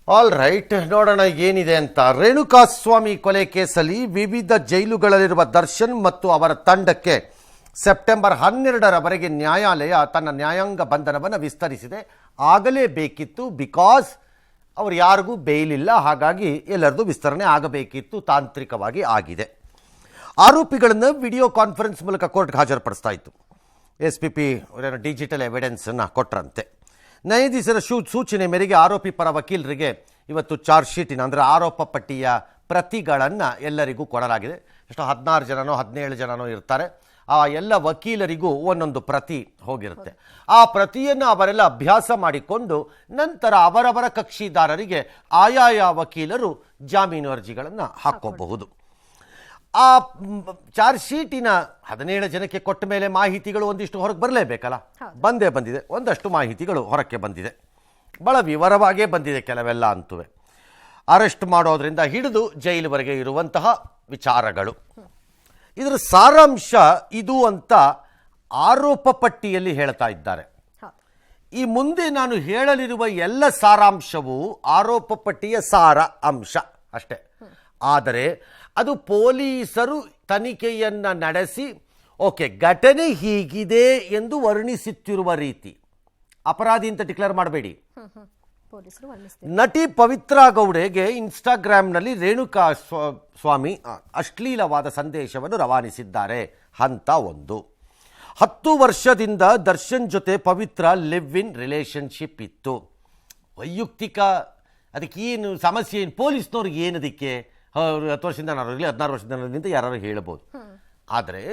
All right, ನೋಡೋಣ ಏನಿದೆ ಅಂತ. ರೇಣುಕಾಸ್ವಾಮಿ ಕೊಲೆ ಕೇಸಲ್ಲಿ ವಿವಿಧ ಜೈಲುಗಳಲ್ಲಿರುವ ದರ್ಶನ್ ಮತ್ತು ಅವರ ತಂಡಕ್ಕೆ ಸೆಪ್ಟೆಂಬರ್ 12ರವರೆಗೆ ನ್ಯಾಯಾಲಯ ತನ್ನ ನ್ಯಾಯಾಂಗ ಬಂಧನವನ್ನು ವಿಸ್ತರಿಸಿದೆ. ಆಗಲೇಬೇಕಿತ್ತು, ಬಿಕಾಸ್ ಅವರು ಯಾರಿಗೂ ಬೇಯಿಲಿಲ್ಲ, ಹಾಗಾಗಿ ಎಲ್ಲರದು ವಿಸ್ತರಣೆ ಆಗಬೇಕಿತ್ತು. ತಾಂತ್ರಿಕವಾಗಿ ಆಗಿದೆ. ಆರೋಪಿಗಳನ್ನು ವಿಡಿಯೋ ಕಾನ್ಫರೆನ್ಸ್ ಮೂಲಕ ಕೋರ್ಟ್ಗೆ ಹಾಜರುಪಡಿಸ್ತಾ ಇತ್ತು. SPP ಡಿಜಿಟಲ್ ಎವಿಡೆನ್ಸನ್ನು ಕೊಟ್ಟರಂತೆ. ನ್ಯಾಯಾಧೀಶರ ಸೂಚನೆ ಮೇರೆಗೆ ಆರೋಪಿ ಪರ ವಕೀಲರಿಗೆ ಇವತ್ತು ಚಾರ್ಜ್ ಶೀಟಿನ ಅಂದರೆ ಆರೋಪ ಪಟ್ಟಿಯ ಪ್ರತಿಗಳನ್ನು ಎಲ್ಲರಿಗೂ ಕೊಡಲಾಗಿದೆ. ಎಷ್ಟು 16 ಜನನೋ 17 ಜನನೋ ಇರ್ತಾರೆ. ಆ ಎಲ್ಲ ವಕೀಲರಿಗೂ ಒಂದೊಂದು ಪ್ರತಿ ಹೋಗಿರುತ್ತೆ. ಆ ಪ್ರತಿಯನ್ನು ಅವರೆಲ್ಲ ಅಭ್ಯಾಸ ಮಾಡಿಕೊಂಡು ನಂತರ ಅವರವರ ಕಕ್ಷಿದಾರರಿಗೆ ಆಯಾಯ ವಕೀಲರು ಜಾಮೀನು ಅರ್ಜಿಗಳನ್ನು ಹಾಕೋಬಹುದು. ಆ ಚಾರ್ಜ್ ಶೀಟಿನ 17 ಜನಕ್ಕೆ ಕೊಟ್ಟ ಮೇಲೆ ಮಾಹಿತಿಗಳು ಒಂದಿಷ್ಟು ಹೊರಗೆ ಬರಲೇಬೇಕಲ್ಲ, ಬಂದಿದೆ. ಒಂದಷ್ಟು ಮಾಹಿತಿಗಳು ಹೊರಕ್ಕೆ ಬಂದಿದೆ, ಭಾಳ ವಿವರವಾಗೇ ಬಂದಿದೆ ಕೆಲವೆಲ್ಲ ಅಂತುವೆ. ಅರೆಸ್ಟ್ ಮಾಡೋದ್ರಿಂದ ಹಿಡಿದು ಜೈಲುವರೆಗೆ ಇರುವಂತಹ ವಿಚಾರಗಳು. ಇದರ ಸಾರಾಂಶ ಇದು ಅಂತ ಆರೋಪ ಪಟ್ಟಿಯಲ್ಲಿ ಹೇಳ್ತಾ ಇದ್ದಾರೆ. ಈ ಮುಂದೆ ನಾನು ಹೇಳಲಿರುವ ಎಲ್ಲ ಸಾರಾಂಶವು ಆರೋಪ ಪಟ್ಟಿಯ ಸಾರ ಅಂಶ ಅಷ್ಟೇ. ಆದರೆ ಅದು ಪೊಲೀಸರು ತನಿಖೆಯನ್ನು ನಡೆಸಿ ಓಕೆ ಘಟನೆ ಹೀಗಿದೆ ಎಂದು ವರ್ಣಿಸುತ್ತಿರುವ ರೀತಿ. ಅಪರಾಧಿ ಅಂತ ಡಿಕ್ಲೇರ್ ಮಾಡಬೇಡಿ. ನಟಿ ಪವಿತ್ರಾ ಗೌಡೆಗೆ ಇನ್ಸ್ಟಾಗ್ರಾಮ್ನಲ್ಲಿ ರೇಣುಕಾ ಸ್ವಾಮಿ ಅಶ್ಲೀಲವಾದ ಸಂದೇಶವನ್ನು ರವಾನಿಸಿದ್ದಾರೆ. ಹಂತ 1. 10 ವರ್ಷದಿಂದ ದರ್ಶನ್ ಜೊತೆ ಪವಿತ್ರ ಲಿವ್ ಇನ್ ರಿಲೇಷನ್ಶಿಪ್ ಇತ್ತು. ವೈಯಕ್ತಿಕ ಅದಕ್ಕೆ ಏನು ಸಮಸ್ಯೆ, ಏನು ಪೊಲೀಸ್ನವ್ರಿಗೆ ಏನದಕ್ಕೆ 10 ವರ್ಷದಿಂದ ಇರಲಿ 16 ವರ್ಷದಿಂದ ಯಾರು ಹೇಳ್ಬೋದು. ಆದರೆ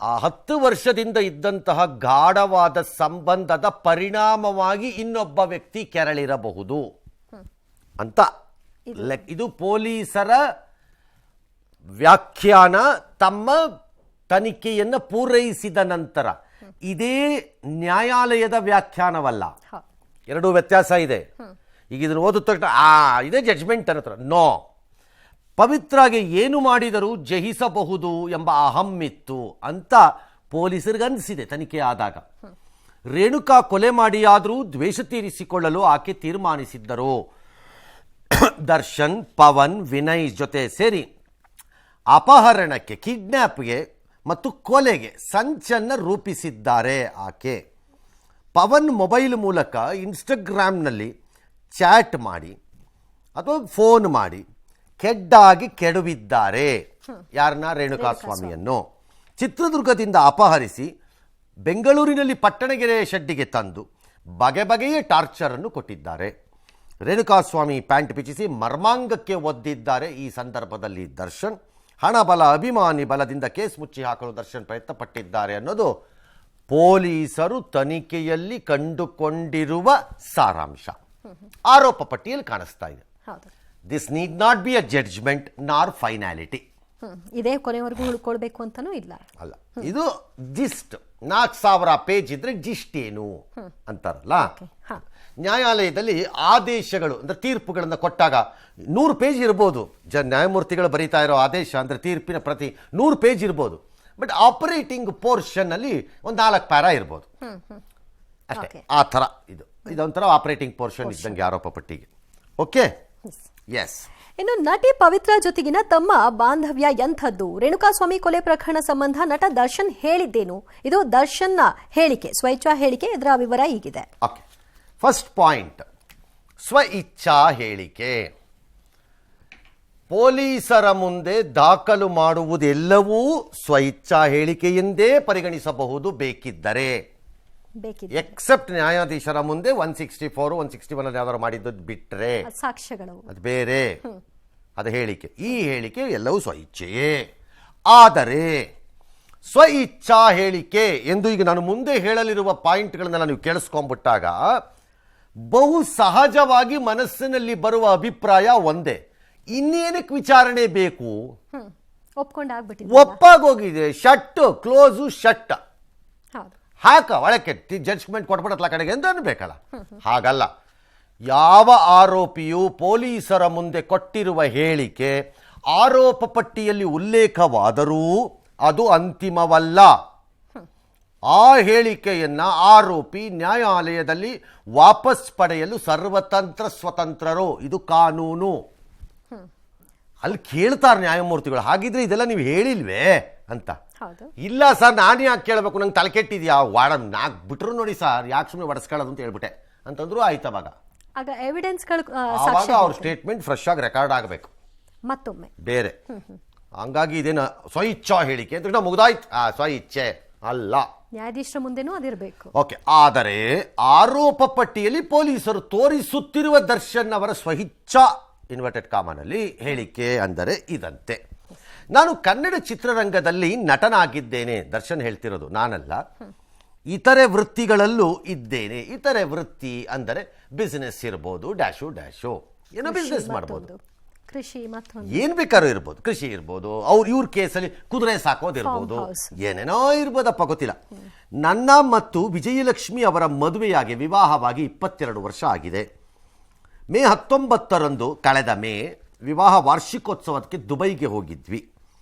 ಆ 10 ವರ್ಷದಿಂದ ಇದ್ದಂತಹ ಗಾಢವಾದ ಸಂಬಂಧದ ಪರಿಣಾಮವಾಗಿ ಇನ್ನೊಬ್ಬ ವ್ಯಕ್ತಿ ಕೆರಳಿರಬಹುದು ಅಂತ ಇದು ಪೊಲೀಸರ ವ್ಯಾಖ್ಯಾನ. ತಮ್ಮ ತನಿಖೆಯನ್ನು ಪೂರೈಸಿದ ನಂತರ ಇದೇ ನ್ಯಾಯಾಲಯದ ವ್ಯಾಖ್ಯಾನವಲ್ಲ, ಎರಡೂ ವ್ಯತ್ಯಾಸ ಇದೆ. ಈಗ ಇದನ್ನು ಓದಿದ ತಕ್ಷಣ ಇದೇ ಜಡ್ಜ್ಮೆಂಟ್ ಅನ್ನತ್ರ ನೋ. ಪವಿತ್ರಾಗೆ ಏನು ಮಾಡಿದರೂ ಜಯಿಸಬಹುದು ಎಂಬ ಅಹಮ್ಮಿತ್ತು ಅಂತ ಪೊಲೀಸರಿಗೆ ಅನಿಸಿದೆ ತನಿಖೆ ಆದಾಗ. ರೇಣುಕಾ ಕೊಲೆ ಮಾಡಿಯಾದರೂ ದ್ವೇಷ ತೀರಿಸಿಕೊಳ್ಳಲು ಆಕೆ ತೀರ್ಮಾನಿಸಿದ್ದರು. ದರ್ಶನ್, ಪವನ್, ವಿನಯ್ ಜೊತೆ ಸೇರಿ ಅಪಹರಣಕ್ಕೆ, ಕಿಡ್ನ್ಯಾಪ್ಗೆ ಮತ್ತು ಕೊಲೆಗೆ ಸಂಚನ್ನು ರೂಪಿಸಿದ್ದಾರೆ ಆಕೆ. ಪವನ್ ಮೊಬೈಲ್ ಮೂಲಕ ಇನ್ಸ್ಟಾಗ್ರಾಮ್ನಲ್ಲಿ ಚಾಟ್ ಮಾಡಿ ಅಥವಾ ಫೋನ್ ಮಾಡಿ ಕೆಡ್ಡಾಗಿ ಕೆಡವಿದ್ದಾರೆ. ಯಾರನ್ನ? ರೇಣುಕಾಸ್ವಾಮಿಯನ್ನು. ಚಿತ್ರದುರ್ಗದಿಂದ ಅಪಹರಿಸಿ ಬೆಂಗಳೂರಿನಲ್ಲಿ ಪಟ್ಟಣಗೆರೆ ಶೆಡ್ಡಿಗೆ ತಂದು ಬಗೆ ಬಗೆಯ ಟಾರ್ಚರನ್ನು ಕೊಟ್ಟಿದ್ದಾರೆ. ರೇಣುಕಾಸ್ವಾಮಿ ಪ್ಯಾಂಟ್ ಬಿಚ್ಚಿಸಿ ಮರ್ಮಾಂಗಕ್ಕೆ ಒದ್ದಿದ್ದಾರೆ. ಈ ಸಂದರ್ಭದಲ್ಲಿ ದರ್ಶನ್ ಹಣ ಬಲ, ಅಭಿಮಾನಿ ಬಲದಿಂದ ಕೇಸ್ ಮುಚ್ಚಿ ಹಾಕಲು ದರ್ಶನ್ ಪ್ರಯತ್ನ ಪಟ್ಟಿದ್ದಾರೆ ಅನ್ನೋದು ಪೊಲೀಸರು ತನಿಖೆಯಲ್ಲಿ ಕಂಡುಕೊಂಡಿರುವ ಸಾರಾಂಶ ಆರೋಪ ಪಟ್ಟಿಯಲ್ಲಿ ಕಾಣಿಸ್ತಾ ಇದೆ. This need not be a judgement nor finality. ಇದೇ ಕೊನೆವರೆಗೂ ಉಳ್ಕೊಳ್ಬೇಕು ಅಂತಾನೂ ಇಲ್ಲ ಅಲ್ಲ. ಇದು ಜಿಸ್ಟ್ 4000 ಪೇಜ್ ಇದ್ರೆ ಜಿಸ್ಟ್ ಏನು ಅಂತಾರಲ್ಲ. ನ್ಯಾಯಾಲಯದಲ್ಲಿ ಆದೇಶಗಳು ಅಂದ್ರೆ ತೀರ್ಪುಗಳನ್ನು ಕೊಟ್ಟಾಗ 100 ಪೇಜ್ ಇರ್ಬೋದು. ನ್ಯಾಯಮೂರ್ತಿಗಳು ಬರೀತಾ ಇರೋ ಆದೇಶ ಅಂದ್ರೆ ತೀರ್ಪಿನ ಪ್ರತಿ 100 ಪೇಜ್ ಇರ್ಬೋದು. ಬಟ್ ಆಪರೇಟಿಂಗ್ ಪೋರ್ಷನ್ ಅಲ್ಲಿ ಒಂದು 4 ಪ್ಯಾರಾ ಇರ್ಬೋದು ಅಷ್ಟೇ. ಆ ಥರ ಇದೊಂಥರ ಆಪರೇಟಿಂಗ್ ಪೋರ್ಷನ್ ಇದ್ದಂಗೆ ಆರೋಪ ಪಟ್ಟಿಗೆ. Okay, yes. ಇನ್ನು ನಟಿ ಪವಿತ್ರ ಜೊತೆಗಿನ ತಮ್ಮ ಬಾಂಧವ್ಯ ಎಂಥದ್ದು? ರೇಣುಕಾಸ್ವಾಮಿ ಕೊಲೆ ಪ್ರಕರಣ ಸಂಬಂಧ ನಟ ದರ್ಶನ್ ಹೇಳಿದ್ದೇನು? ಇದು ದರ್ಶನ್ನ ಹೇಳಿಕೆ, ಸ್ವಇಚ್ಛಾ ಹೇಳಿಕೆ. ಇದರ ವಿವರ ಹೀಗಿದೆ. ಓಕೆ, ಫಸ್ಟ್ ಪಾಯಿಂಟ್, ಸ್ವ ಇಚ್ಛಾ ಹೇಳಿಕೆ. ಪೊಲೀಸರ ಮುಂದೆ ದಾಖಲು ಮಾಡುವುದೆಲ್ಲವೂ ಸ್ವಇಚ್ಛಾ ಹೇಳಿಕೆ ಎಂದೇ ಪರಿಗಣಿಸಬಹುದು ಬೇಕಿದ್ದರೆ. ಎಕ್ಸೆಪ್ಟ್ ನ್ಯಾಯಾಧೀಶರ ಮುಂದೆ 164, 161 ಯಾವ್ದಾರು ಮಾಡಿದ್ದು ಬಿಟ್ರೆ ಸಾಕ್ಷ್ಯಗಳು ಅದು ಬೇರೆ, ಅದು ಹೇಳಿಕೆ. ಈ ಹೇಳಿಕೆ ಎಲ್ಲವೂ ಸ್ವಇಚ್ಛೆಯೇ. ಆದರೆ ಸ್ವಇಚ್ಛಾ ಹೇಳಿಕೆ ಎಂದು ಈಗ ನಾನು ಮುಂದೆ ಹೇಳಲಿರುವ ಪಾಯಿಂಟ್ಗಳನ್ನೆಲ್ಲ ನೀವು ಕೇಳಿಸ್ಕೊಂಡ್ಬಿಟ್ಟಾಗ ಬಹು ಸಹಜವಾಗಿ ಮನಸ್ಸಿನಲ್ಲಿ ಬರುವ ಅಭಿಪ್ರಾಯ ಒಂದೇ, ಇನ್ನೇನಕ್ಕೆ ವಿಚಾರಣೆ ಬೇಕು? ಒಪ್ಪಾಗೋಗಿದೆ, ಶಟ್ ಕ್ಲೋಸು ಶಟ್ ಹಾಕ ಒಳಕ್ಕೆ ಜಡ್ಜ್ಮೆಂಟ್ ಕೊಟ್ಬಿಡತ್ಲ ಕಡೆಗೆ ಅಂತ ಅನ್ಬೇಕಲ್ಲ. ಹಾಗಲ್ಲ. ಯಾವ ಆರೋಪಿಯು ಪೊಲೀಸರ ಮುಂದೆ ಕೊಟ್ಟಿರುವ ಹೇಳಿಕೆ ಆರೋಪ ಪಟ್ಟಿಯಲ್ಲಿ ಉಲ್ಲೇಖವಾದರೂ ಅದು ಅಂತಿಮವಲ್ಲ. ಆ ಹೇಳಿಕೆಯನ್ನು ಆರೋಪಿ ನ್ಯಾಯಾಲಯದಲ್ಲಿ ವಾಪಸ್ ಪಡೆಯಲು ಸರ್ವತಂತ್ರ ಸ್ವತಂತ್ರರು, ಇದು ಕಾನೂನು. ಅಲ್ಲಿ ಕೇಳ್ತಾರೆ ನ್ಯಾಯಮೂರ್ತಿಗಳು, ಹಾಗಿದ್ರೆ ಇದೆಲ್ಲ ನೀವು ಹೇಳಿಲ್ವೇ ಅಂತ. ಇಲ್ಲ ಸರ್, ನಾನು ಯಾಕೆ ಕೇಳಬೇಕು, ನಂಗೆ ತಲೆ ಕೆಟ್ಟಿದ್ಯಾ, ನಾಲ್ಕು ಬಿಟ್ರು ನೋಡಿ ಸರ್, ಯಾಕೆ ಸುಮ್ಮನೆ ಒಡಿಸ್ಕೊಳ್ಳೋದು ಅಂತ ಹೇಳ್ಬಿಟ್ಟೆ ಅಂತಂದ್ರು. ಆಯ್ತವಾಗ ಆವಾಗ ಅವ್ರ ಸ್ಟೇಟ್ಮೆಂಟ್ ಫ್ರೆಶ್ ಆಗಿ ರೆಕಾರ್ಡ್ ಆಗಬೇಕು ಮತ್ತೊಮ್ಮೆ ಬೇರೆ. ಹಂಗಾಗಿ ಇದೇನು ಸ್ವಇಚ್ಛಾ ಹೇಳಿಕೆ ಅಂತ ಮುಗ್ದಾಯ್ತು. ಸ್ವಇಚ್ಛೆ ಅಲ್ಲ, ನ್ಯಾಯಾಧೀಶರ ಮುಂದೆನೂ ಅದಿರಬೇಕು. ಓಕೆ. ಆದರೆ ಆರೋಪ ಪಟ್ಟಿಯಲ್ಲಿ ಪೊಲೀಸರು ತೋರಿಸುತ್ತಿರುವ ದರ್ಶನ್ ಅವರ ಸ್ವಇಚ್ಛಾ ಇನ್ವರ್ಟೆಡ್ ಕಾಮನಲ್ಲಿ ಹೇಳಿಕೆ ಅಂದರೆ ಇದಂತೆ. ನಾನು ಕನ್ನಡ ಚಿತ್ರರಂಗದಲ್ಲಿ ನಟನಾಗಿದ್ದೇನೆ, ದರ್ಶನ್ ಹೇಳ್ತಿರೋದು, ನಾನಲ್ಲ. ಇತರೆ ವೃತ್ತಿಗಳಲ್ಲೂ ಇದ್ದೇನೆ. ಇತರೆ ವೃತ್ತಿ ಅಂದರೆ ಬಿಸಿನೆಸ್ ಇರ್ಬೋದು, ಡ್ಯಾಶು ಏನೋ ಬಿಸ್ನೆಸ್ ಮಾಡ್ಬೋದು, ಕೃಷಿ, ಏನ್ ಬೇಕಾದ್ರೂ ಇರ್ಬೋದು, ಕೃಷಿ ಇರ್ಬೋದು, ಇವ್ರ ಕೇಸಲ್ಲಿ ಕುದುರೆ ಸಾಕೋದಿರ್ಬೋದು, ಏನೇನೋ ಇರ್ಬೋದಪ್ಪ, ಗೊತ್ತಿಲ್ಲ. ನನ್ನ ಮತ್ತು ವಿಜಯಲಕ್ಷ್ಮಿ ಅವರ ಮದುವೆಯಾಗಿ ವಿವಾಹವಾಗಿ 22 ವರ್ಷ ಆಗಿದೆ. ಮೇ 19ರಂದು ಕಳೆದ ಮೇ ವಿವಾಹ ವಾರ್ಷಿಕೋತ್ಸವಕ್ಕೆ ದುಬೈಗೆ ಹೋಗಿದ್ವಿ.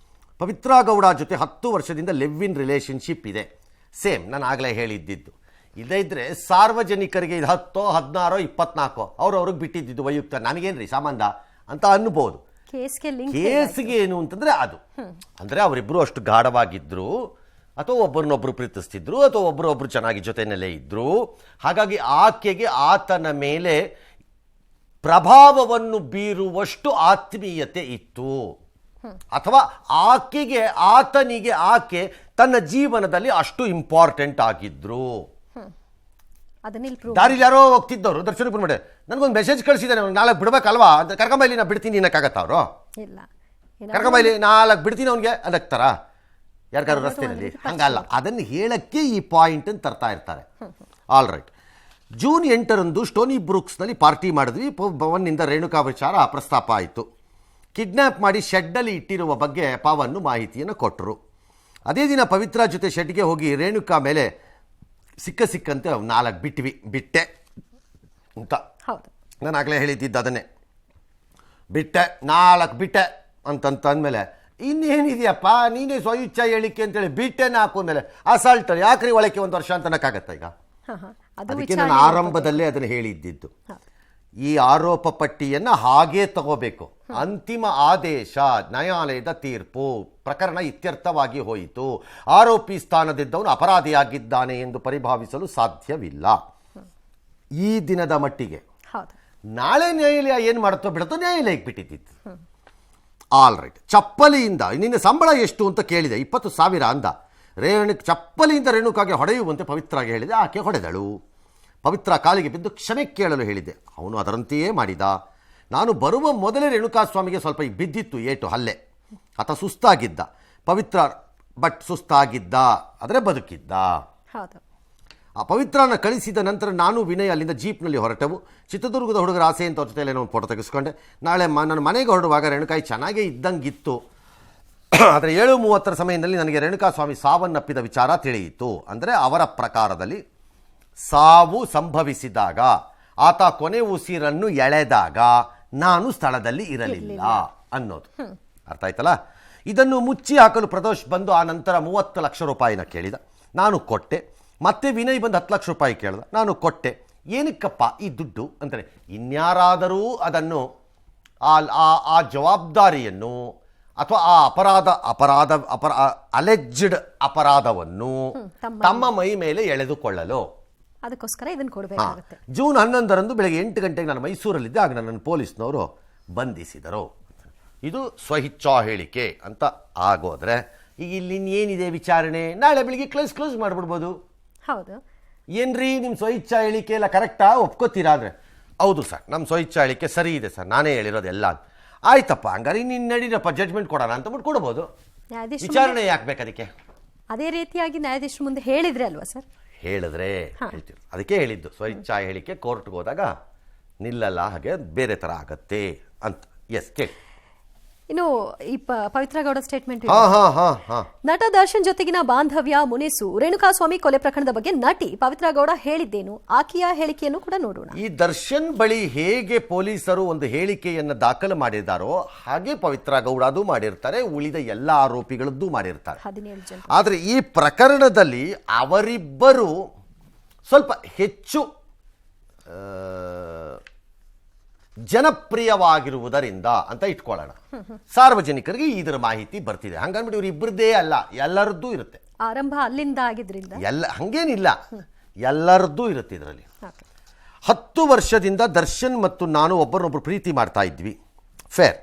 ಪವಿತ್ರ ಗೌಡ ಜೊತೆ 10 ವರ್ಷದಿಂದ ಲಿವ್ ಇನ್ ರಿಲೇಷನ್ಶಿಪ್ ಇದೆ. ಸೇಮ್ ನಾನು ಆಗಲೇ ಹೇಳಿದ್ದಿದ್ದು. ಇದೇ ಇದ್ರೆ ಸಾರ್ವಜನಿಕರಿಗೆ 10, 16, 24 ಅವ್ರವ್ರಿಗೆ ಬಿಟ್ಟಿದ್ದು ವೈಯಕ್ತ, ನನಗೇನ್ರಿ ಸಂಬಂಧ ಅಂತ ಅನ್ಬೋದು. ಕೇಸ್ಗೆ ಏನು ಅಂತಂದ್ರೆ ಅದು ಅಂದ್ರೆ ಅವರಿಬ್ರು ಅಷ್ಟು ಗಾಢವಾಗಿದ್ರು, ಅಥವಾ ಒಬ್ಬರನ್ನೊಬ್ರು ಪ್ರೀತಿಸ್ತಿದ್ರು, ಅಥವಾ ಒಬ್ಬರೊಬ್ರು ಚೆನ್ನಾಗಿ ಜೊತೆನಲ್ಲೇ ಇದ್ರು. ಹಾಗಾಗಿ ಆಕೆಗೆ ಆತನ ಮೇಲೆ ಪ್ರಭಾವವನ್ನು ಬೀರುವಷ್ಟು ಆತ್ಮೀಯತೆ ಇತ್ತು, ಅಥವಾ ಆಕೆಗೆ ಆತನಿಗೆ ಆಕೆ ತನ್ನ ಜೀವನದಲ್ಲಿ ಅಷ್ಟು ಇಂಪಾರ್ಟೆಂಟ್ ಆಗಿದ್ರು. ದಾರಿಲಿ ಯಾರೋ ಹೋಗ್ತಿದ್ದವರು ದರ್ಶನ ಮಾಡಿ ನನಗೊಂದು ಮೆಸೇಜ್ ಕಳಿಸಿದ್ದಾನೆ, ನಾಳೆ ಬಿಡ್ಬೇಕಲ್ವಾ ಅಂತ, ಕರ್ಕೊಂಬೈಲಿ ನಾ ಬಿಡ್ತೀನಿ ಅನ್ನಕ್ಕಾಗತ್ತ ಅವರು, ಕರ್ಕೊಂಬೈಲಿ ನಾಳೆ ಬಿಡ್ತೀನಿ ಅವನಿಗೆ ಅನ್ನಕ್ತಾರ ಯಾರಿಗಾರು ರಸ್ತೆಯಲ್ಲಿ? ಹಂಗಲ್ಲ. ಅದನ್ನು ಹೇಳಕ್ಕೆ ಈ ಪಾಯಿಂಟ್ ಅಂತ ತರ್ತಾ ಇರ್ತಾರೆ. All right. ಜೂನ್ 8ರಂದು ಸ್ಟೋನಿ ಬ್ರೂಕ್ಸ್ನಲ್ಲಿ ಪಾರ್ಟಿ ಮಾಡಿದ್ವಿ. ಪವನ್ನಿಂದ ರೇಣುಕಾ ವಿಚಾರ ಪ್ರಸ್ತಾಪ ಆಯಿತು. ಕಿಡ್ನ್ಯಾಪ್ ಮಾಡಿ ಶೆಡ್ಡಲ್ಲಿ ಇಟ್ಟಿರುವ ಬಗ್ಗೆ ಪವನ್ ಮಾಹಿತಿಯನ್ನು ಕೊಟ್ಟರು. ಅದೇ ದಿನ ಪವಿತ್ರ ಜೊತೆ ಶೆಡ್ಗೆ ಹೋಗಿ ರೇಣುಕಾ ಮೇಲೆ ಸಿಕ್ಕಂತೆ 4 ಬಿಟ್ಟೆ ಅಂತ ನಾನು ಆಗಲೇ ಹೇಳಿದ್ದಿದ್ದು ಅದನ್ನೇ. ಬಿಟ್ಟೆ 4 ಬಿಟ್ಟೆ ಅಂತಂದ್ಮೇಲೆ ಇನ್ನೇನಿದೆಯಪ್ಪ, ನೀನೇ ಸ್ವಇಚ್ಛಾ ಹೇಳಿಕೆ ಅಂತೇಳಿ ಬಿಟ್ಟೆನ ಹಾಕೊಂಡ್ಮೇಲೆ ಅಸಾಲ್ಟ್ ಯಾಕ್ರಿ ಒಳಕ್ಕೆ 1 ವರ್ಷ ಅಂತನಕ್ಕಾಗತ್ತ? ಈಗ ಅದಕ್ಕೆ ನಾನು ಆರಂಭದಲ್ಲೇ ಅದನ್ನು ಹೇಳಿದ್ದಿದ್ದು. ಈ ಆರೋಪ ಪಟ್ಟಿಯನ್ನು ಹಾಗೇ ತಗೋಬೇಕು. ಅಂತಿಮ ಆದೇಶ, ನ್ಯಾಯಾಲಯದ ತೀರ್ಪು, ಪ್ರಕರಣ ಇತ್ಯರ್ಥವಾಗಿ ಹೋಯಿತು. ಆರೋಪಿ ಸ್ಥಾನದಿದ್ದವನು ಅಪರಾಧಿಯಾಗಿದ್ದಾನೆ ಎಂದು ಪರಿಭಾವಿಸಲು ಸಾಧ್ಯವಿಲ್ಲ ಈ ದಿನದ ಮಟ್ಟಿಗೆ. ನಾಳೆ ನ್ಯಾಯಾಲಯ ಏನು ಮಾಡುತ್ತೋ ಬಿಡುತ್ತೋ ನ್ಯಾಯಾಲಯಕ್ಕೆ ಬಿಟ್ಟಿದ್ದಿತ್ತು. All right. ಚಪ್ಪಲಿಯಿಂದ ನಿನ್ನ ಸಂಬಳ ಎಷ್ಟು ಅಂತ ಕೇಳಿದೆ. 20,000 ಅಂದ. ಚಪ್ಪಲಿಯಿಂದ ರೇಣುಕಾಗೆ ಹೊಡೆಯುವಂತೆ ಪವಿತ್ರಾಗೆ ಹೇಳಿದೆ. ಆಕೆ ಹೊಡೆದಳು. ಪವಿತ್ರ ಕಾಲಿಗೆ ಬಿದ್ದು ಕ್ಷಮೆ ಕೇಳಲು ಹೇಳಿದೆ. ಅವನು ಅದರಂತೆಯೇ ಮಾಡಿದ. ನಾನು ಬರುವ ಮೊದಲೇ ರೇಣುಕಾಸ್ವಾಮಿಗೆ ಸ್ವಲ್ಪ ಬಿದ್ದಿತ್ತು ಏಟು, ಹಲ್ಲೆ. ಆತ ಸುಸ್ತಾಗಿದ್ದ. ಪವಿತ್ರ ಸುಸ್ತಾಗಿದ್ದ, ಆದರೆ ಬದುಕಿದ್ದ. ಆ ಪವಿತ್ರನ ಕಳಿಸಿದ ನಂತರ ನಾನು ವಿನಯ್ ಅಲ್ಲಿಂದ ಜೀಪ್ನಲ್ಲಿ ಹೊರಟೆವು. ಚಿತ್ರದುರ್ಗದ ಹುಡುಗರ ಆಸೆ ಅಂತ ಅವ್ರ ಜೊತೆಯಲ್ಲಿ ಒಂದು ಫೋಟೋ ತೆಗೆಸ್ಕೊಂಡೆ. ನಾಳೆ ನನ್ನ ಮನೆಗೆ ಹೊರಡುವಾಗ ರೇಣುಕಾಯಿ ಚೆನ್ನಾಗೇ ಇದ್ದಂಗಿತ್ತು. ಆದರೆ 7:30 ಸಮಯದಲ್ಲಿ ನನಗೆ ರೇಣುಕಾಸ್ವಾಮಿ ಸಾವನ್ನಪ್ಪಿದ ವಿಚಾರ ತಿಳಿಯಿತು. ಅಂದರೆ ಅವರ ಪ್ರಕಾರದಲ್ಲಿ ಸಾವು ಸಂಭವಿಸಿದಾಗ, ಆತ ಕೊನೆ ಉಸಿರನ್ನು ಎಳೆದಾಗ ನಾನು ಸ್ಥಳದಲ್ಲಿ ಇರಲಿಲ್ಲ ಅನ್ನೋದು ಅರ್ಥ ಆಯ್ತಲ್ಲ. ಇದನ್ನು ಮುಚ್ಚಿ ಹಾಕಲು ಪ್ರದೋಷ್ ಬಂದು ಆ ನಂತರ 30 ಲಕ್ಷ ರೂಪಾಯಿನ ಕೇಳಿದ. ನಾನು ಕೊಟ್ಟೆ. ಮತ್ತೆ ವಿನಯ್ ಬಂದು 10 ಲಕ್ಷ ರೂಪಾಯಿ ಕೇಳಿದ. ನಾನು ಕೊಟ್ಟೆ. ಏನಕ್ಕಪ್ಪ ಈ ದುಡ್ಡು ಅಂತಾರೆ. ಇನ್ಯಾರಾದರೂ ಅದನ್ನು ಆ ಜವಾಬ್ದಾರಿಯನ್ನು ಅಥವಾ ಆ ಅಲೆಜ್ಡ್ ಅಪರಾಧವನ್ನು ತಮ್ಮ ಮೈ ಮೇಲೆ ಎಳೆದುಕೊಳ್ಳಲು ಅದಕ್ಕೋಸ್ಕರ ಇದನ್ನು ಕೊಡಬೇಕಾಗುತ್ತೆ. ಜೂನ್ 11ರಂದು ಬೆಳಗ್ಗೆ 8 ಗಂಟೆಗೆ ನಾನು ಮೈಸೂರಲ್ಲಿದ್ದೆ. ಆಗ ನನ್ನನ್ನು ಪೊಲೀಸ್ನವರು ಬಂಧಿಸಿದರು. ಇದು ಸ್ವಇಚ್ಛಾ ಹೇಳಿಕೆ ಅಂತ ಆಗೋದ್ರೆ ಈಗ ಇಲ್ಲಿ ಏನಿದೆ ವಿಚಾರಣೆ, ನಾಳೆ ಬೆಳಿಗ್ಗೆ ಕ್ಲೋಸ್ ಮಾಡಿಬಿಡ್ಬೋದು. ಹೌದು. ಏನ್ರಿ ನಿಮ್ಮ ಸ್ವಇಚ್ಛಾ ಹೇಳಿಕೆ ಎಲ್ಲ ಕರೆಕ್ಟಾ, ಒಪ್ಕೋತೀರಾ? ಅಂದರೆ ಹೌದು ಸರ್, ನಮ್ಮ ಸ್ವಇಚ್ಛಾ ಹೇಳಿಕೆ ಸರಿ ಇದೆ ಸರ್, ನಾನೇ ಹೇಳಿರೋದೆಲ್ಲ. ಆಯ್ತಪ್ಪ, ಹಂಗಾರೆ ನೀನು ನಡೀರಪ್ಪ ಜಡ್ಜ್ಮೆಂಟ್ ಕೊಡೋಣ ಅಂತ ಬಿಟ್ಟು ಕೊಡ್ಬೋದು. ವಿಚಾರಣೆ ಯಾಕೆ ಬೇಕು ಅದಕ್ಕೆ? ಅದೇ ರೀತಿಯಾಗಿ ನ್ಯಾಯಾಧೀಶರು ಮುಂದೆ ಹೇಳಿದ್ರೆ ಅಲ್ವಾ ಸರ್? ಹೇಳಿದ್ರೆ ಹೇಳ್ತೀವಿ. ಅದಕ್ಕೆ ಹೇಳಿದ್ದು ಸ್ವಇಚ್ಛಾ ಹೇಳಿಕೆ ಕೋರ್ಟ್ಗೆ ಹೋದಾಗ ನಿಲ್ಲಲ್ಲ, ಹಾಗೆ ಬೇರೆ ಥರ ಆಗತ್ತೆ ಅಂತ. ಎಸ್, ಕೇಳಿ. ಇನ್ನು ಈ ಪವಿತ್ರ ಗೌಡ ಸ್ಟೇಟ್ಮೆಂಟ್ ಹಾ ಹಾ ಹಾ ಹಾ ನಟ ದರ್ಶನ್ ಜೊತೆಗಿನ ಬಾಂಧವ್ಯ ಮುನಿಸು ರೇಣುಕಾಸ್ವಾಮಿ ಕೊಲೆ ಪ್ರಕರಣದ ಬಗ್ಗೆ ನಟಿ ಪವಿತ್ರ ಗೌಡ ಹೇಳಿದ್ದೇನು, ಆಕೆಯ ಹೇಳಿಕೆಯನ್ನು ಕೂಡ ನೋಡೋಣ. ಈ ದರ್ಶನ್ ಬಳಿ ಹೇಗೆ ಪೊಲೀಸರು ಒಂದು ಹೇಳಿಕೆಯನ್ನು ದಾಖಲು ಮಾಡಿದಾರೋ ಹಾಗೆ ಪವಿತ್ರ ಗೌಡ ಅದು ಮಾಡಿರ್ತಾರೆ, ಉಳಿದ ಎಲ್ಲ ಆರೋಪಿಗಳದ್ದು ಮಾಡಿರ್ತಾರೆ. 17 ಜನ. ಆದರೆ ಈ ಪ್ರಕರಣದಲ್ಲಿ ಅವರಿಬ್ಬರು ಸ್ವಲ್ಪ ಹೆಚ್ಚು ಜನಪ್ರಿಯವಾಗಿರುವುದರಿಂದ ಅಂತ ಇಟ್ಕೊಳ್ಳೋಣ, ಸಾರ್ವಜನಿಕರಿಗೆ ಇದರ ಮಾಹಿತಿ ಬರ್ತಿದೆ. ಹಂಗನ್ಬಿಟ್ಟು ಇವ್ರು ಇಬ್ಬರದೇ ಅಲ್ಲ, ಎಲ್ಲರದ್ದು ಇರುತ್ತೆ. ಆರಂಭ ಅಲ್ಲಿಂದ ಆಗಿದ್ರಿಂದ ಹಂಗೇನಿಲ್ಲ, ಎಲ್ಲರದ್ದು ಇರುತ್ತೆ ಇದರಲ್ಲಿ. 10 ವರ್ಷದಿಂದ ದರ್ಶನ್ ಮತ್ತು ನಾನು ಒಬ್ಬರನ್ನೊಬ್ಬರು ಪ್ರೀತಿ ಮಾಡ್ತಾ ಇದ್ವಿ. ಫೇರ್.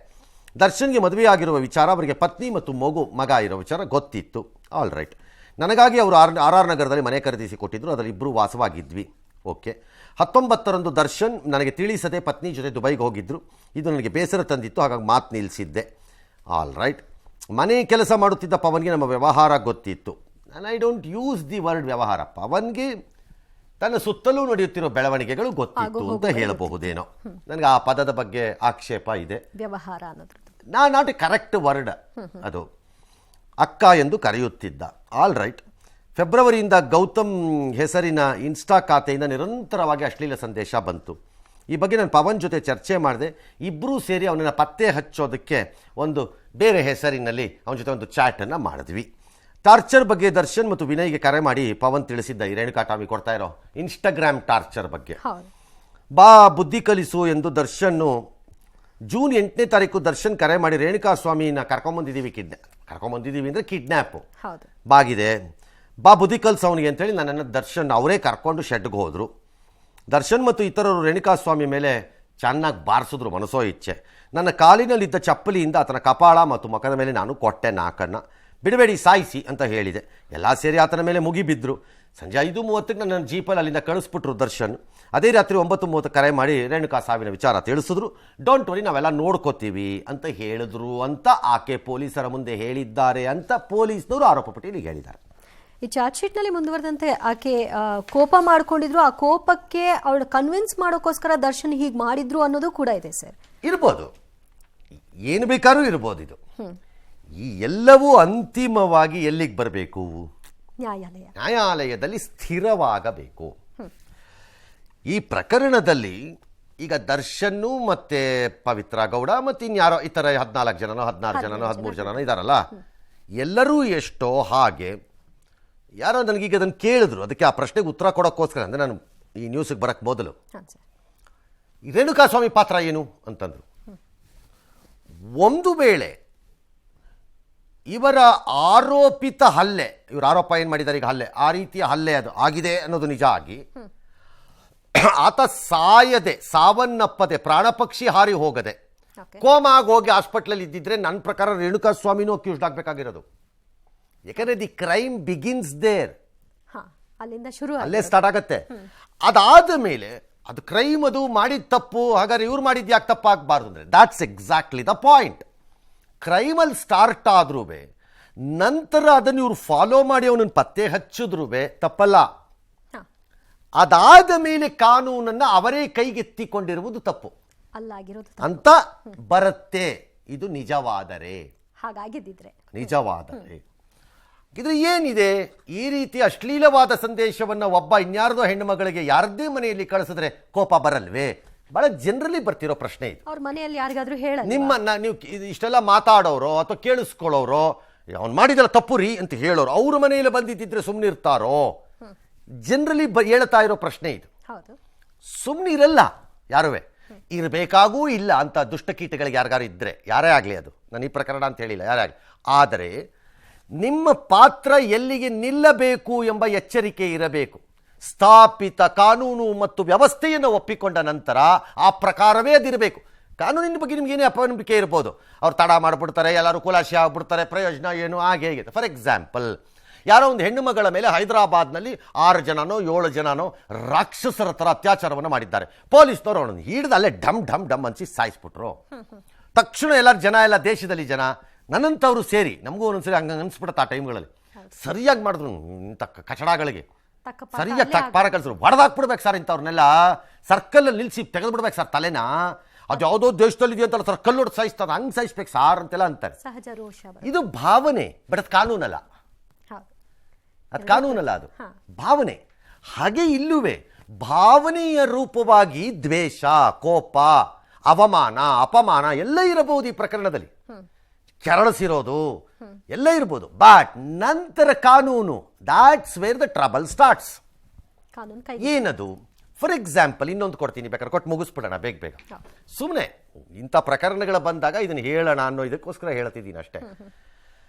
ದರ್ಶನ್ಗೆ ಮದುವೆ ಆಗಿರುವ ವಿಚಾರ, ಅವರಿಗೆ ಪತ್ನಿ ಮತ್ತು ಮಗ ಇರೋ ವಿಚಾರ ಗೊತ್ತಿತ್ತು. All right. ನನಗಾಗಿ ಅವರು ಆರ್ ನಗರದಲ್ಲಿ ಮನೆ ಖರೀದಿಸಿ ಕೊಟ್ಟಿದ್ರು, ಅದರಲ್ಲಿ ಇಬ್ಬರು ವಾಸವಾಗಿದ್ವಿ. ಓಕೆ. 19ರಂದು ದರ್ಶನ್ ನನಗೆ ತಿಳಿಸದೆ ಪತ್ನಿ ಜೊತೆ ದುಬೈಗೆ ಹೋಗಿದ್ದರು. ಇದು ನನಗೆ ಬೇಸರ ತಂದಿತ್ತು, ಹಾಗಾಗಿ ಮಾತು ನಿಲ್ಲಿಸಿದ್ದೆ. All right. ಮನೆ ಕೆಲಸ ಮಾಡುತ್ತಿದ್ದ ಪವನ್ಗೆ ನಮ್ಮ ವ್ಯವಹಾರ ಗೊತ್ತಿತ್ತು. I don't use the word ವ್ಯವಹಾರ. ಪವನ್ಗೆ ತನ್ನ ಸುತ್ತಲೂ ನಡೆಯುತ್ತಿರೋ ಬೆಳವಣಿಗೆಗಳು ಗೊತ್ತಿತ್ತು ಅಂತ ಹೇಳಬಹುದೇನೋ. ನನಗೆ ಆ ಪದದ ಬಗ್ಗೆ ಆಕ್ಷೇಪ ಇದೆ. ವ್ಯವಹಾರ ಅನ್ನೋದು ನಾಟ್ ಎ ಕರೆಕ್ಟ್ ವರ್ಡ್ ಅದು. ಅಕ್ಕ ಎಂದು ಕರೆಯುತ್ತಿದ್ದ. All right. ಫೆಬ್ರವರಿಯಿಂದ ಗೌತಮ್ ಹೆಸರಿನ ಇನ್ಸ್ಟಾ ಖಾತೆಯಿಂದ ನಿರಂತರವಾಗಿ ಅಶ್ಲೀಲ ಸಂದೇಶ ಬಂತು. ಈ ಬಗ್ಗೆ ನಾನು ಪವನ್ ಜೊತೆ ಚರ್ಚೆ ಮಾಡಿದೆ. ಇಬ್ಬರೂ ಸೇರಿ ಅವನನ್ನು ಪತ್ತೆ ಹಚ್ಚೋದಕ್ಕೆ ಒಂದು ಬೇರೆ ಹೆಸರಿನಲ್ಲಿ ಅವನ ಜೊತೆ ಒಂದು ಚಾಟನ್ನು ಮಾಡಿದ್ವಿ. ಟಾರ್ಚರ್ ಬಗ್ಗೆ ದರ್ಶನ್ ಮತ್ತು ವಿನಯ್ಗೆ ಕರೆ ಮಾಡಿ ಪವನ್ ತಿಳಿಸಿದ್ದ, ಈ ರೇಣುಕಾ ಟಾಮಿ ಕೊಡ್ತಾ ಇರೋ ಇನ್ಸ್ಟಾಗ್ರಾಮ್ ಟಾರ್ಚರ್ ಬಗ್ಗೆ. ಬಾ ಬುದ್ಧಿ ಕಲಿಸು ಎಂದು ದರ್ಶನ್ನು ಜೂನ್ 8ನೇ ತಾರೀಕು ದರ್ಶನ್ ಕರೆ ಮಾಡಿ ರೇಣುಕಾ ಸ್ವಾಮಿನ ಕರ್ಕೊಂಬಂದಿದ್ದೀವಿ ಅಂದರೆ ಕಿಡ್ನ್ಯಾಪು ಬಾಗಿದೆ, ಬಾ ಬುದ್ಧಿ ಕಲ್ಸು ಅವನಿಗೆ ಅಂತೇಳಿ ನನ್ನನ್ನು ದರ್ಶನ್ ಅವರೇ ಕರ್ಕೊಂಡು ಶೆಡ್ಗೆ ಹೋದರು. ದರ್ಶನ್ ಮತ್ತು ಇತರರು ರೇಣುಕಾ ಸ್ವಾಮಿ ಮೇಲೆ ಚೆನ್ನಾಗಿ ಬಾರಿಸಿದ್ರು ಮನಸೋ ಇಚ್ಛೆ. ನನ್ನ ಕಾಲಿನಲ್ಲಿದ್ದ ಚಪ್ಪಲಿಯಿಂದ ಆತನ ಕಪಾಳ ಮತ್ತು ಮುಖದ ಮೇಲೆ ನಾನು ಕೊಟ್ಟೆ 4 ಬಿಡಬೇಡಿ ಸಾಯಿಸಿ ಅಂತ ಹೇಳಿದೆ. ಎಲ್ಲ ಸೇರಿ ಆತನ ಮೇಲೆ ಮುಗಿಬಿದ್ರು. ಸಂಜೆ 5:30ಕ್ಕೆ ನನ್ನ ಜೀಪಲ್ಲಿ ಅಲ್ಲಿಂದ ಕಳಿಸ್ಬಿಟ್ರು ದರ್ಶನ್. ಅದೇ ರಾತ್ರಿ 9:30 ಕರೆ ಮಾಡಿ ರೇಣುಕಾ ಸಾವಿನ ವಿಚಾರ ತಿಳಿಸಿದ್ರು. ಡೋಂಟ್ ವರಿ, ನಾವೆಲ್ಲ ನೋಡ್ಕೋತೀವಿ ಅಂತ ಹೇಳಿದ್ರು ಅಂತ ಆಕೆ ಪೊಲೀಸರ ಮುಂದೆ ಹೇಳಿದ್ದಾರೆ ಅಂತ ಪೊಲೀಸ್ನವರು ಆರೋಪ ಪಟ್ಟಿಯಲ್ಲಿ ಹೇಳಿದ್ದಾರೆ. ಈ ಚಾರ್ಜ್ ಶೀಟ್ ನಲ್ಲಿ ಮುಂದುವರೆದಂತೆ ಆಕೆ ಕೋಪ ಮಾಡ್ಕೊಂಡಿದ್ರು, ಆ ಕೋಪಕ್ಕೆ ಅವಳು ಕನ್ವಿನ್ಸ್ ಮಾಡೋಕ್ಕೋಸ್ಕರ ದರ್ಶನ್ ಹೀಗೆ ಮಾಡಿದ್ರು ಅನ್ನೋದು ಕೂಡ ಇದೆ ಸರ್. ಇರ್ಬೋದು, ಏನು ಬೇಕಾದ್ರೂ ಇರ್ಬೋದು. ಇದು ಈ ಎಲ್ಲವೂ ಅಂತಿಮವಾಗಿ ಎಲ್ಲಿಗೆ ಬರಬೇಕು? ನ್ಯಾಯಾಲಯದಲ್ಲಿ ಸ್ಥಿರವಾಗಬೇಕು. ಈ ಪ್ರಕರಣದಲ್ಲಿ ಈಗ ದರ್ಶನ್ನು ಮತ್ತೆ ಪವಿತ್ರ ಗೌಡ ಮತ್ತು ಇನ್ಯಾರೋ ಇತರ 14 ಜನನೋ 16 ಜನನೋ 13 ಜನನೋ ಇದಾರಲ್ಲ, ಎಲ್ಲರೂ ಎಷ್ಟೋ ಹಾಗೆ ಯಾರೋ ನನಗೀಗ ಅದನ್ನು ಕೇಳಿದ್ರು. ಅದಕ್ಕೆ ಆ ಪ್ರಶ್ನೆಗೆ ಉತ್ತರ ಕೊಡೋಕ್ಕೋಸ್ಕರ ಅಂದರೆ ನಾನು ಈ ನ್ಯೂಸಿಗೆ ಬರೋಕ್ಕೆ ಮೊದಲು ಈ ರೇಣುಕಾ ಸ್ವಾಮಿ ಪಾತ್ರ ಏನು ಅಂತಂದರು. ಒಂದು ವೇಳೆ ಇವರ ಆರೋಪಿತ ಹಲ್ಲೆ, ಇವರು ಆರೋಪ ಏನು ಮಾಡಿದ್ದಾರೆ ಈಗ ಹಲ್ಲೆ, ಆ ರೀತಿಯ ಹಲ್ಲೆ ಅದು ಆಗಿದೆ ಅನ್ನೋದು ನಿಜ ಆಗಿ ಆತ ಸಾವನ್ನಪ್ಪದೆ ಪ್ರಾಣಪಕ್ಷಿ ಹಾರಿ ಹೋಗದೆ ಕೋಮಾಗಿ ಹೋಗಿ ಹಾಸ್ಪಿಟ್ಲಲ್ಲಿ ಇದ್ದಿದ್ರೆ ನನ್ನ ಪ್ರಕಾರ ರೇಣುಕಾ ಸ್ವಾಮಿನೂ ಅಕ್ಯೂಸ್ಡ್ ಆಗಬೇಕಾಗಿರೋದು. ಯಾಕಂದ್ರೆ ದಿ ಕ್ರೈಮ್ ಬಿಗಿನ್ಸ್ ದೇರ್, ಅಲ್ಲೇ ಸ್ಟಾರ್ಟ್ ಆಗತ್ತೆ. ಅದಾದ ಮೇಲೆ ಅದು ಕ್ರೈಮ್, ಅದು ಮಾಡಿದ ತಪ್ಪು, ಹಾಗಾದ್ರೆ ಇವ್ರು ಮಾಡಿದ್ದು ಯಾಕೆ ತಪ್ಪಾಗಬಾರ್ದು ಅಂದರೆ ದಾಟ್ಸ್ ಎಕ್ಸಾಕ್ಟ್ಲಿ ದ ಪಾಯಿಂಟ್. ಕ್ರೈಮಲ್ಲಿ ಸ್ಟಾರ್ಟ್ ಆದ್ರೂ ನಂತರ ಅದನ್ನು ಇವ್ರು ಫಾಲೋ ಮಾಡಿ ಅವನನ್ನು ಪತ್ತೆ ಹಚ್ಚಿದ್ರೂ ತಪ್ಪಲ್ಲ. ಅದಾದ ಮೇಲೆ ಕಾನೂನನ್ನು ಅವರೇ ಕೈಗೆತ್ತಿಕೊಂಡಿರುವುದು ತಪ್ಪು ಅಂತ ಬರುತ್ತೆ. ಇದು ನಿಜವಾದರೆ, ನಿಜವಾದರೆ ಇದ್ರೆ ಏನಿದೆ, ಈ ರೀತಿ ಅಶ್ಲೀಲವಾದ ಸಂದೇಶವನ್ನು ಒಬ್ಬ ಇನ್ಯಾರದೋ ಹೆಣ್ಣು ಮಗಳಿಗೆ ಯಾರದ್ದೇ ಮನೆಯಲ್ಲಿ ಕಳಿಸಿದ್ರೆ ಕೋಪ ಬರಲ್ವೇ? ಬಹಳ ಜನರಲಿ ಬರ್ತಿರೋ ಪ್ರಶ್ನೆ ಇದು. ಅವ್ರ ಮನೆಯಲ್ಲಿ ಯಾರಿಗಾದ್ರೂ ಹೇಳ, ನಿಮ್ಮನ್ನ ನೀವು ಇಷ್ಟೆಲ್ಲ ಮಾತಾಡೋರು ಅಥವಾ ಕೇಳಿಸ್ಕೊಳ್ಳೋರು, ಅವ್ನು ಮಾಡಿದಲ್ಲ ತಪ್ಪು ರೀ ಅಂತ ಹೇಳೋರು ಅವ್ರ ಮನೆಯಲ್ಲಿ ಬಂದಿದ್ದಿದ್ರೆ ಸುಮ್ಮನೆ ಇರ್ತಾರೋ? ಜನರಲಿ ಹೇಳ್ತಾ ಇರೋ ಪ್ರಶ್ನೆ ಇದು. ಸುಮ್ಮನೆ ಇರಲ್ಲ ಯಾರುವೆ, ಇರಬೇಕಾಗೂ ಇಲ್ಲ ಅಂತ ದುಷ್ಟಕೀಟಗಳಿಗೆ ಯಾರಿಗಾರು ಇದ್ರೆ, ಯಾರೇ ಆಗಲಿ, ಅದು ನಾನು ಈ ಪ್ರಕರಣ ಅಂತ ಹೇಳಿಲ್ಲ, ಯಾರೇ ಆಗಲಿ. ಆದರೆ ನಿಮ್ಮ ಪಾತ್ರ ಎಲ್ಲಿಗೆ ನಿಲ್ಲಬೇಕು ಎಂಬ ಎಚ್ಚರಿಕೆ ಇರಬೇಕು. ಸ್ಥಾಪಿತ ಕಾನೂನು ಮತ್ತು ವ್ಯವಸ್ಥೆಯನ್ನು ಒಪ್ಪಿಕೊಂಡ ನಂತರ ಆ ಪ್ರಕಾರವೇ ಅದಿರಬೇಕು. ಕಾನೂನಿನ ಬಗ್ಗೆ ನಿಮ್ಗೆ ಏನೇ ಅಪನಂಬಿಕೆ ಇರ್ಬೋದು, ಅವ್ರು ತಡ ಮಾಡಿಬಿಡ್ತಾರೆ, ಎಲ್ಲರೂ ಕುಲಾಶಿ ಆಗ್ಬಿಡ್ತಾರೆ, ಪ್ರಯೋಜನ ಏನು ಹಾಗೆ ಹೇಗಿದೆ. ಫಾರ್ ಎಕ್ಸಾಂಪಲ್, ಯಾರೋ ಒಂದು ಹೆಣ್ಣು ಮಗಳ ಮೇಲೆ ಹೈದರಾಬಾದ್ನಲ್ಲಿ 6 ಜನನೋ 7 ಜನನೋ ರಾಕ್ಷಸರ ಥರ ಅತ್ಯಾಚಾರವನ್ನು ಮಾಡಿದ್ದಾರೆ. ಪೊಲೀಸ್ನವರು ಅವನನ್ನು ಹಿಡಿದು ಅಲ್ಲೇ ಡಮ್ ಡಮ್ ಡಮ್ ಅನ್ಸಿ ಸಾಯಿಸ್ಬಿಟ್ರು. ತಕ್ಷಣ ಎಲ್ಲರ ಜನ, ಎಲ್ಲ ದೇಶದಲ್ಲಿ ಜನ, ನನ್ನಂಥವ್ರು ಸೇರಿ, ನಮಗೂ ಒಂದೊಂದ್ಸರಿ ಹಂಗೆ ಅನಿಸ್ಬಿಡುತ್ತೆ ಆ ಟೈಮ್ಗಳಲ್ಲಿ, ಸರಿಯಾಗಿ ಮಾಡಿದ್ರು ಇಂಥ ಕಚಡಗಳಿಗೆ ಸರಿಯಾಗಿ ಪಾರ ಕಳಿಸಿದ್ರು. ಹೊಡೆದಾಕ್ಬಿಡ್ಬೇಕು ಸರ್ ಇಂಥವ್ರನ್ನೆಲ್ಲ, ಸರ್ಕಲಲ್ಲಿ ನಿಲ್ಲಿಸಿ ತೆಗೆದುಬಿಡ್ಬೇಕು ಸರ್ ತಲೆನ. ಅದು ಯಾವುದೋ ದೇಶದಲ್ಲಿ ಇದೆಯಂತ ಸರ್ ಕಲ್ಲೊಡ್ ಸಾಯಿಸ್ತದ ಹಂಗೆ ಸಾಯಿಸ್ಬೇಕು ಸಾರ್ ಅಂತೆಲ್ಲ ಅಂತಾರೆ. ಸಹಜ ರೋಷ ಇದು ಭಾವನೆ, ಬಟ್ ಅದು ಕಾನೂನಲ್ಲ. ಅದು ಕಾನೂನಲ್ಲ, ಅದು ಭಾವನೆ. ಹಾಗೆ ಇಲ್ಲುವೆ ಭಾವನೆಯ ರೂಪವಾಗಿ ದ್ವೇಷ, ಕೋಪ, ಅವಮಾನ, ಅಪಮಾನ ಎಲ್ಲ ಇರಬಹುದು ಈ ಪ್ರಕರಣದಲ್ಲಿ, ಕೆರಳಿಸಿರೋದು ಎಲ್ಲ ಇರ್ಬೋದು. ಬಟ್ ನಂತರ ಕಾನೂನು, that's where the trouble starts. ಏನದು? ಫಾರ್ ಎಕ್ಸಾಂಪಲ್ ಇನ್ನೊಂದು ಕೊಡ್ತೀನಿ, ಬೇಕಾದ್ರೆ ಕೊಟ್ಟು ಮುಗಿಸ್ಬಿಡೋಣ ಬೇಗ ಬೇಗ. ಸುಮ್ಮನೆ ಇಂಥ ಪ್ರಕರಣಗಳ ಬಂದಾಗ ಇದನ್ನು ಹೇಳೋಣ ಅನ್ನೋ ಇದಕ್ಕೋಸ್ಕರ ಹೇಳ್ತಿದ್ದೀನಿ ಅಷ್ಟೇ.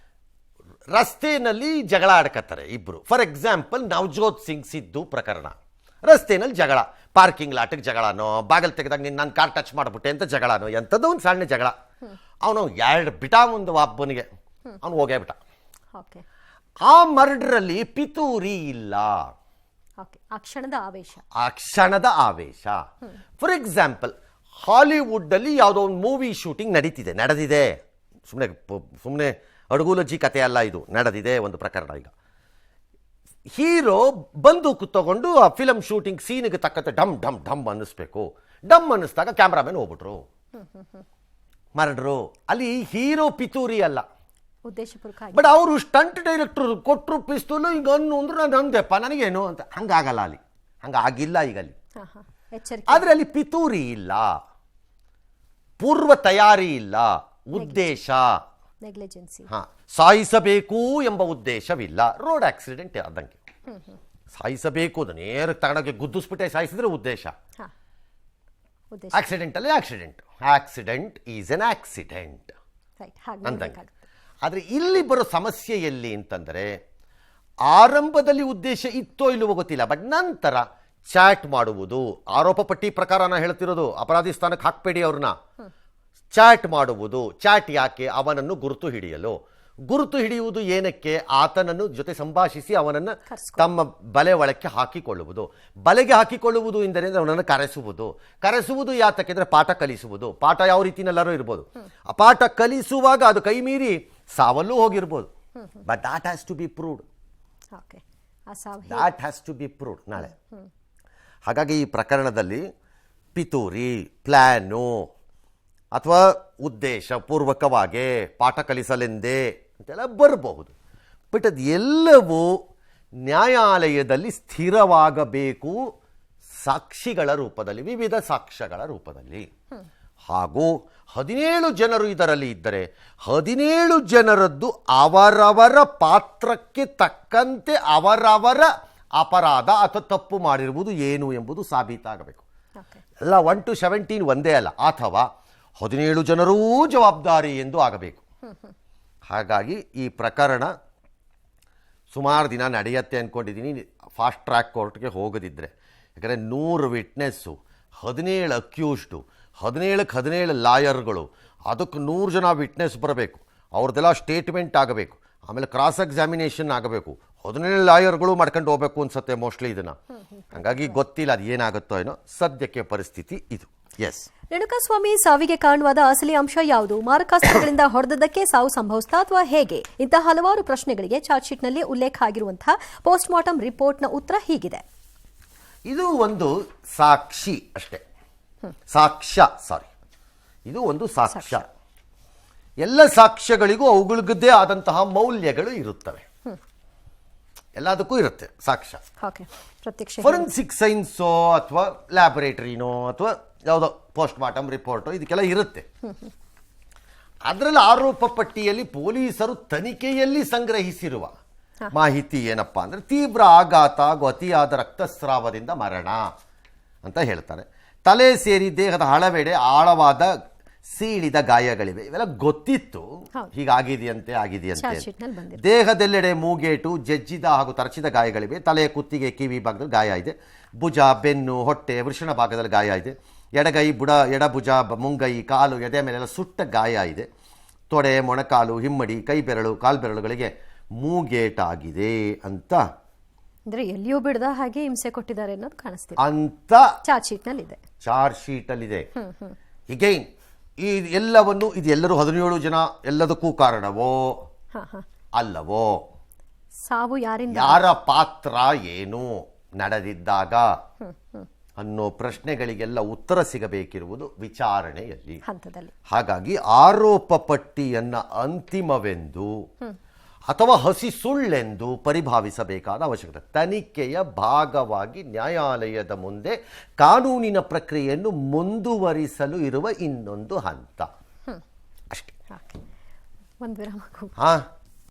ರಸ್ತೆಯಲ್ಲಿ ಜಗಳ ಆಡ್ಕತ್ತಾರೆ ಇಬ್ರು. ಫಾರ್ ಎಕ್ಸಾಂಪಲ್ ನವಜೋತ್ ಸಿಂಗ್ ಸಿದ್ದು ಪ್ರಕರಣ. ರಸ್ತೆಯಲ್ಲಿ ಜಗಳ, ಪಾರ್ಕಿಂಗ್ ಲಾಟಿಗೆ ಜಗಳನೋ, ಬಾಗಿಲು ತೆಗೆದಾಗ ನಾನು ಕಾರ್ ಟಚ್ ಮಾಡಿಬಿಟ್ಟೆ ಅಂತ ಜಗಳನೋ, ಎಂಥದ್ದು ಒಂದು ಸಣ್ಣ ಜಗಳ. ಅವನು ಎರಡು ಬಿಟ ಒಂದು ಒಬ್ಬನಿಗೆ, ಅವನು ಹೋಗೇ ಬಿಟ್ಟ. ಆ ಮರ್ಡ್ರಲ್ಲಿ ಪಿತೂರಿ ಇಲ್ಲ, ಆ ಕ್ಷಣದ ಆವೇಶ. ಫಾರ್ ಎಕ್ಸಾಂಪಲ್ ಹಾಲಿವುಡ್ ಅಲ್ಲಿ ಯಾವುದೋ ಒಂದು ಮೂವಿ ಶೂಟಿಂಗ್ ನಡೆದಿದೆ. ಸುಮ್ಮನೆ ಅಡುಗುಲಜ್ಜಿ ಕಥೆ ಅಲ್ಲ ಇದು, ನಡೆದಿದೆ ಒಂದು ಪ್ರಕರಣ. ಈಗ ಹೀರೋ ಬಂದೂಕು ತಗೊಂಡು ಆ ಫಿಲಮ್ ಶೂಟಿಂಗ್ ಸೀನ್ಗೆ ತಕ್ಕಂತೆ ಡಮ್ ಡಮ್ ಡಮ್ ಅನ್ನಿಸ್ಬೇಕು. ಡಮ್ ಅನ್ನಿಸ್ದಾಗ ಕ್ಯಾಮ್ರಾಮನ್ ಹೋಗ್ಬಿಟ್ರು, ಮರ್ಡ್ರು. ಅಲ್ಲಿ ಹೀರೋ ಪಿತೂರಿ ಅಲ್ಲ, ಬಟ್ ಅವರು ಸ್ಟಂಟ್ ಡೈರೆಕ್ಟರ್ ಕೊಟ್ಟರು ಪಿಸ್ತೂಲು, ಈಗ ಅನ್ನು ಅಂದ್ರೆ ನಾನು ಅಂದೆಪ್ಪ ನನಗೇನು ಅಂತ. ಹಂಗಾಗಲ್ಲ ಅಲ್ಲಿ, ಹಂಗಾಗಿಲ್ಲ ಈಗ ಅಲ್ಲಿ. ಆದ್ರೆ ಅಲ್ಲಿ ಪಿತೂರಿ ಇಲ್ಲ, ಪೂರ್ವ ತಯಾರಿ ಇಲ್ಲ, ಉದ್ದೇಶ ಸಾಯಿಸಬೇಕು ಎಂಬ ಉದ್ದೇಶವಿಲ್ಲ. ರೋಡ್ ಆಕ್ಸಿಡೆಂಟ್ ಆದಂಗೆ ಸಾಯಿಸಬೇಕು, ಅದು ನೇರ ತಗೊಂಡೋಗಿ ಗುದ್ದಿಸ್ಬಿಟ್ಟೆ ಸಾಯಿಸಿದ್ರೆ ಉದ್ದೇಶ. ಆಕ್ಸಿಡೆಂಟ್ ಅಲ್ಲಿ ಆಕ್ಸಿಡೆಂಟ್ ಈಸ್ ಎನ್ ಆಕ್ಸಿಡೆಂಟ್ ಅಂದಂಗೆ. ಆದರೆ ಇಲ್ಲಿ ಬರೋ ಸಮಸ್ಯೆ ಎಲ್ಲಿ ಅಂತಂದರೆ, ಆರಂಭದಲ್ಲಿ ಉದ್ದೇಶ ಇತ್ತೋ ಇಲ್ಲವೋ ಗೊತ್ತಿಲ್ಲ, ಬಟ್ ನಂತರ ಚಾಟ್ ಮಾಡುವುದು, ಆರೋಪ ಪಟ್ಟಿ ಪ್ರಕಾರ ನಾನು ಹೇಳ್ತಿರೋದು, ಅಪರಾಧಿ ಸ್ಥಾನಕ್ಕೆ ಹಾಕ್ಬೇಡಿ ಅವ್ರನ್ನ. ಚಾಟ್ ಮಾಡುವುದು. ಚಾಟ್ ಯಾಕೆ? ಅವನನ್ನು ಗುರುತು ಹಿಡಿಯುವುದು ಏನಕ್ಕೆ? ಆತನನ್ನು ಜೊತೆ ಸಂಭಾಷಿಸಿ ಅವನನ್ನು ತಮ್ಮ ಬಲೆ ಒಳಕ್ಕೆ ಹಾಕಿಕೊಳ್ಳುವುದು. ಬಲೆಗೆ ಹಾಕಿಕೊಳ್ಳುವುದು ಎಂದರೆ ಅವನನ್ನು ಕರೆಸುವುದು ಯಾತಕ್ಕೆ ಅಂದರೆ ಪಾಠ ಕಲಿಸುವುದು. ಪಾಠ ಯಾವ ರೀತಿಯಲ್ಲಾರು ಇರ್ಬೋದು. ಆ ಪಾಠ ಕಲಿಸುವಾಗ ಅದು ಕೈ ಮೀರಿ ಸಾವಲ್ಲೂ ಹೋಗಿರ್ಬೋದು. But that has to be proved ನಾಳೆ. ಹಾಗಾಗಿ ಈ ಪ್ರಕರಣದಲ್ಲಿ ಪಿತೂರಿ, ಪ್ಲಾನು ಅಥವಾ ಉದ್ದೇಶ ಪೂರ್ವಕವಾಗಿ ಪಾಠ ಕಲಿಸಲೆಂದೇ ಅಂತೆಲ್ಲ ಬರಬಹುದು. ಬಟ್ ಅದು ಎಲ್ಲವೂ ನ್ಯಾಯಾಲಯದಲ್ಲಿ ಸ್ಥಿರವಾಗಬೇಕು, ಸಾಕ್ಷಿಗಳ ರೂಪದಲ್ಲಿ, ವಿವಿಧ ಸಾಕ್ಷ್ಯಗಳ ರೂಪದಲ್ಲಿ. ಹಾಗೂ 17 ಜನರು ಇದರಲ್ಲಿ ಇದ್ದರೆ 17 ಜನರದ್ದು ಅವರವರ ಪಾತ್ರಕ್ಕೆ ತಕ್ಕಂತೆ ಅವರವರ ಅಪರಾಧ ಅಥವಾ ತಪ್ಪು ಮಾಡಿರುವುದು ಏನು ಎಂಬುದು ಸಾಬೀತಾಗಬೇಕು. ಎಲ್ಲ 1 to 17 ಒಂದೇ ಅಲ್ಲ, ಅಥವಾ 17 ಜನರೂ ಜವಾಬ್ದಾರಿ ಎಂದು ಆಗಬೇಕು. ಹಾಗಾಗಿ ಈ ಪ್ರಕರಣ ಸುಮಾರು ದಿನ ನಡೆಯುತ್ತೆ ಅಂದ್ಕೊಂಡಿದ್ದೀನಿ, ಫಾಸ್ಟ್ ಟ್ರ್ಯಾಕ್ ಕೋರ್ಟ್ಗೆ ಹೋಗದಿದ್ದರೆ. ಯಾಕಂದರೆ 100 ವಿಟ್ನೆಸ್ಸು, 17 ಅಕ್ಯೂಸ್ಡು, 17 ಲಾಯರ್ಗಳು, ಅದಕ್ಕೆ 100 ಜನ ವಿಟ್ನೆಸ್ ಬರಬೇಕು, ಅವ್ರದ್ದೆಲ್ಲ ಸ್ಟೇಟ್ಮೆಂಟ್ ಆಗಬೇಕು, ಆಮೇಲೆ ಕ್ರಾಸ್ ಎಕ್ಸಾಮಿನೇಷನ್ ಆಗಬೇಕು. 17 ಲಾಯರ್ಗಳು ಮಾಡ್ಕೊಂಡು ಹೋಗ್ಬೇಕು ಅನ್ಸುತ್ತೆ ಮೋಸ್ಟ್ಲಿ ಇದನ್ನು. ಹಾಗಾಗಿ ಗೊತ್ತಿಲ್ಲ ಅದು ಏನಾಗುತ್ತೋ ಏನೋ. ಸದ್ಯಕ್ಕೆ ಪರಿಸ್ಥಿತಿ ಇದು. ಎಸ್, ರೇಣುಕಾಸ್ವಾಮಿ ಸಾವಿಗೆ ಕಾರಣವಾದ ಅಸಲಿ ಅಂಶ ಯಾವುದು? ಮಾರಕಾಸ್ತ್ರಗಳಿಂದ ಹೊಡೆದದ್ದಕ್ಕೆ ಸಾವು ಸಂಭವಿಸಿತಾ ಅಥವಾ ಹೇಗೆ? ಇಂತಹ ಹಲವಾರು ಪ್ರಶ್ನೆಗಳಿಗೆ ಚಾರ್ಜ್ ಶೀಟ್ನಲ್ಲಿ ಉಲ್ಲೇಖ ಆಗಿರುವಂತಹ ಪೋಸ್ಟ್ ಮಾರ್ಟಮ್ ರಿಪೋರ್ಟ್ನ ಉತ್ತರ ಹೀಗಿದೆ. ಇದು ಒಂದು ಸಾಕ್ಷಿ ಅಷ್ಟೇ, ಇದು ಒಂದು ಸಾಕ್ಷ್ಯ. ಎಲ್ಲ ಸಾಕ್ಷ್ಯಗಳಿಗೂ ಅವುಗಳಿಗದ್ದೇ ಆದಂತಹ ಮೌಲ್ಯಗಳು ಇರುತ್ತವೆ, ಎಲ್ಲದಕ್ಕೂ ಇರುತ್ತೆ ಸಾಕ್ಷ್ಯ. ಫೊರೆನ್ಸಿಕ್ ಸೈನ್ಸೋ ಅಥವಾ ಲ್ಯಾಬೊರೇಟರಿನೋ ಅಥವಾ ಯಾವುದೋ ಪೋಸ್ಟ್ ಮಾರ್ಟಮ್ ರಿಪೋರ್ಟು ಇದಕ್ಕೆಲ್ಲ ಇರುತ್ತೆ. ಅದರಲ್ಲಿ ಆರೋಪ ಪಟ್ಟಿಯಲ್ಲಿ ಪೊಲೀಸರು ತನಿಖೆಯಲ್ಲಿ ಸಂಗ್ರಹಿಸಿರುವ ಮಾಹಿತಿ ಏನಪ್ಪಾ ಅಂದರೆ, ತೀವ್ರ ಆಘಾತ ಹಾಗೂ ಅತಿಯಾದ ರಕ್ತಸ್ರಾವದಿಂದ ಮರಣ ಅಂತ ಹೇಳ್ತಾರೆ. ತಲೆ ಸೇರಿ ದೇಹದ ಹಳವೆಡೆ ಆಳವಾದ ಸೀಳಿದ ಗಾಯಗಳಿವೆ. ಇವೆಲ್ಲ ಗೊತ್ತಿತ್ತು, ಹೀಗಾಗಿದೆಯಂತೆ. ದೇಹದೆಲ್ಲೆಡೆ ಮೂಗೇಟು, ಜಜ್ಜಿದ ಹಾಗೂ ತರಚಿದ ಗಾಯಗಳಿವೆ. ತಲೆ, ಕುತ್ತಿಗೆ, ಕಿವಿ ಭಾಗದಲ್ಲಿ ಗಾಯ ಇದೆ. ಭುಜ, ಬೆನ್ನು, ಹೊಟ್ಟೆ, ವೃಷಣ ಭಾಗದಲ್ಲಿ ಗಾಯ ಇದೆ. ಎಡಗೈ, ಎಡಭುಜ, ಮುಂಗೈ, ಕಾಲು, ಎದೆ ಮೇಲೆಲ್ಲ ಸುಟ್ಟ ಗಾಯ ಇದೆ. ತೊಡೆ, ಮೊಣಕಾಲು, ಹಿಮ್ಮಡಿ, ಕೈ ಬೆರಳು, ಕಾಲು ಬೆರಳುಗಳಿಗೆ ಮೂಗೇಟಾಗಿದೆ ಅಂತ, ಅಂದ್ರೆ ಎಲ್ಲಿಯೂ ಬಿಡದ ಹಾಗೆ ಹಿಂಸೆ ಕೊಟ್ಟಿದ್ದಾರೆ ಅನ್ನೋದು ಕಾಣಿಸ್ತಿದೆ ಅಂತ ಚಾರ್ಜ್ ಶೀಟ್ ಅಲ್ಲಿ ಇದೆ. ಹೀಗೇನ್ ಈ ಎಲ್ಲವನ್ನು ಇದೆಲ್ಲರೂ 17 ಜನ ಎಲ್ಲದಕ್ಕೂ ಕಾರಣವೋ ಅಲ್ಲವೋ? ಸಾವು ಯಾರಿಂದ, ಯಾರ ಪಾತ್ರ ಏನು ನಡೆದಿದ್ದಾಗ ಅನ್ನೋ ಪ್ರಶ್ನೆಗಳಿಗೆಲ್ಲ ಉತ್ತರ ಸಿಗಬೇಕಿರುವುದು ವಿಚಾರಣೆಯಲ್ಲಿ. ಹಂತದಲ್ಲಿ ಹಾಗಾಗಿ ಆರೋಪ ಪಟ್ಟಿಯನ್ನ ಅಂತಿಮವೆಂದು ಅಥವಾ ಹಸಿ ಸುಳ್ಳೆಂದು ಪರಿಭಾವಿಸಬೇಕಾದ ಅವಶ್ಯಕತೆ. ತನಿಖೆಯ ಭಾಗವಾಗಿ ನ್ಯಾಯಾಲಯದ ಮುಂದೆ ಕಾನೂನಿನ ಪ್ರಕ್ರಿಯೆಯನ್ನು ಮುಂದುವರಿಸಲು ಇರುವ ಇನ್ನೊಂದು ಹಂತ ಅಷ್ಟೇ. ಒಂದು ವಿರಾಮ.